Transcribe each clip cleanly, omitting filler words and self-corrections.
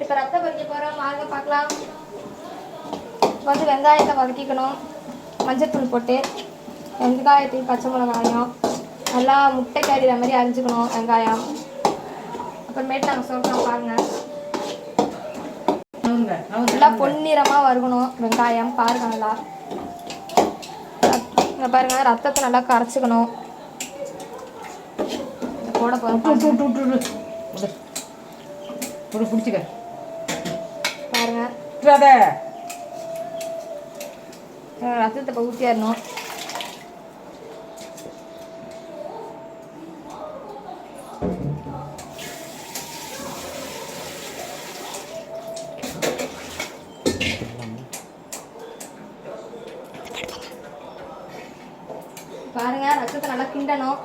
இப்போ ரத்தம் பறிக்க போகிறோம், வாங்க பார்க்கலாம். இப்போ வந்து வெங்காயத்தை வதக்கிக்கணும். மஞ்சத்தூள் போட்டு வெங்காயத்தையும் பச்சை மிளகாயும் நல்லா முட்டை கறிகிற மாதிரி அரிஞ்சுக்கணும். வெங்காயம் அப்புறமேட்டு நாங்கள் சொல்கிறோம் பாருங்கள். நல்லா பொன்னிறமாக வறுக்கணும் வெங்காயம். பாருங்க நல்லா இங்கே பாருங்க. ரத்தத்தை நல்லா கரைச்சிக்கணும். போட போகிறோம் பிடிச்சிக்க பாருங்க. ரத்தத்தை இப்போ ஊற்றிடணும். பாருங்க ரத்தத்தை நல்லா கிண்டணும்.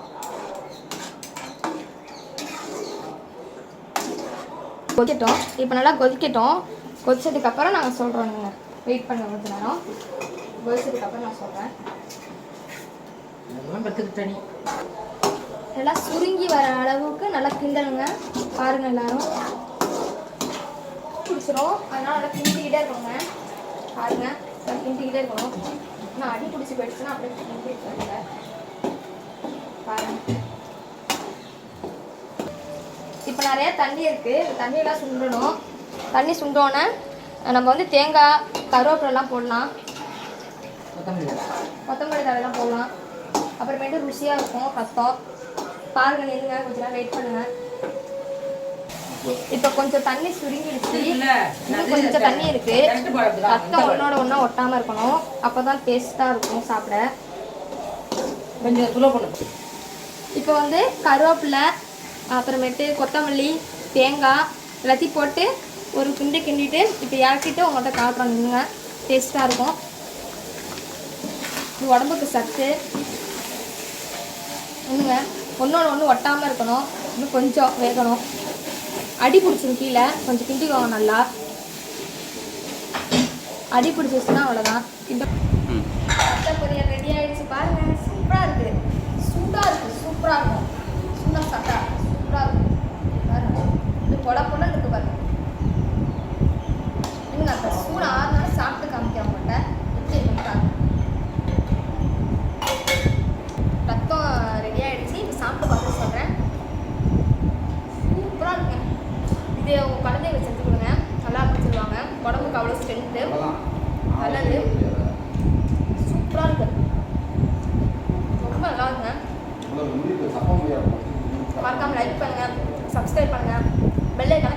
கொதிக்கட்டும். இப்போ நல்லா கொதிக்கட்டும். கொதிச்சதுக்கப்புறம் நாங்கள் சொல்கிறோம். நீங்கள் வெயிட் பண்ண கொஞ்ச நேரம். கொதிச்சதுக்கப்புறம் நான் சொல்கிறேன். நல்லா சுருங்கி வர அளவுக்கு நல்லா கிண்டணுங்க. பாருங்கள் எல்லாரும் பிடிச்சிரும். அதனால் நல்லா கிண்டிக்கிட்டே இருக்கணுங்க. பாருங்கள் நல்லா கிண்டிக்கிட்டே இருக்கணும். ஆனால் அடி பிடிச்சி போயிடுச்சுன்னா அப்படியே கிண்டி இருக்காங்க. பாருங்கள் இப்போ நிறையா தண்ணி இருக்குது. தண்ணியெல்லாம் சுண்டணும். தண்ணி சுண்டோன்னே நம்ம வந்து தேங்காய் கருவேப்பிலெல்லாம் போடலாம். கொத்தமல்லி தழையெல்லாம் போடலாம். அப்புறமேட்டு ருசியாக இருக்கும் ரத்தம். பாருங்கள் நில்லுங்க, கொஞ்சம் நேரம் வெயிட் பண்ணுங்கள். இப்போ கொஞ்சம் தண்ணி சுருங்கிடுச்சு. இன்னும் கொஞ்சம் தண்ணி இருக்குது. ரத்தம் ஒன்றோட ஒன்றா ஒட்டாமல் இருக்கணும். அப்போ தான் டேஸ்ட்டாக இருக்கும் சாப்பிட. கொஞ்சம் சுலோ பண்ணும். இப்போ வந்து கருவேப்பிலை அப்புறமேட்டு கொத்தமல்லி தேங்காய் எல்லாத்தையும் போட்டு ஒரு கிண்டிட்டு இப்போ இறக்கிட்டு உங்கள்கிட்ட காட்டுறாங்க. டேஸ்ட்டாக இருக்கும். இது உடம்புக்கு சத்து. இன்னுங்க ஒன்றோட ஒன்று ஒட்டாமல் இருக்கணும். இன்னும் கொஞ்சம் வேகணும். அடி பிடிச்சிரும் கீழே. கொஞ்சம் கிண்டிக்குவாங்க நல்லா. அடி பிடிச்சிச்சுன்னா அவ்வளோதான். ரத்த பொரியல் ரெடி ஆகிடுச்சு. பாருங்கள் சூப்பராக இருக்குது. சூடாக இருக்குது. சூப்பராக இருக்கும். சூடாக சாப்பிட்டா சூப்பராக இருக்கும். பாருங்க இது பொல பொல இருக்குது. பாருங்க இன்னும் அந்த சூடு ஆறுனாலும் சாப்பிட்டு காமிக்க அவங்கள்ட்ட எப்படி இருக்காங்க. ரத்தம் ரெடி ஆகிடுச்சு. இப்போ சாப்பிட்டு பார்த்து சொல்கிறேன். சூப்பராக இருக்குங்க. இது உங்கள் குழந்தைங்களுக்கு செஞ்சு கொடுங்க. நல்லா பிடிச்சிருவாங்க. உடம்புக்கு அவ்வளோ ஸ்ட்ரென்த்து. நல்லது. சூப்பராக இருக்குது. ரொம்ப நல்லா இருக்குங்க. மறக்காமல் லைக் பண்ணுங்கள், சப்ஸ்கிரைப் பண்ணுங்கள், பெல் ஐக்கானை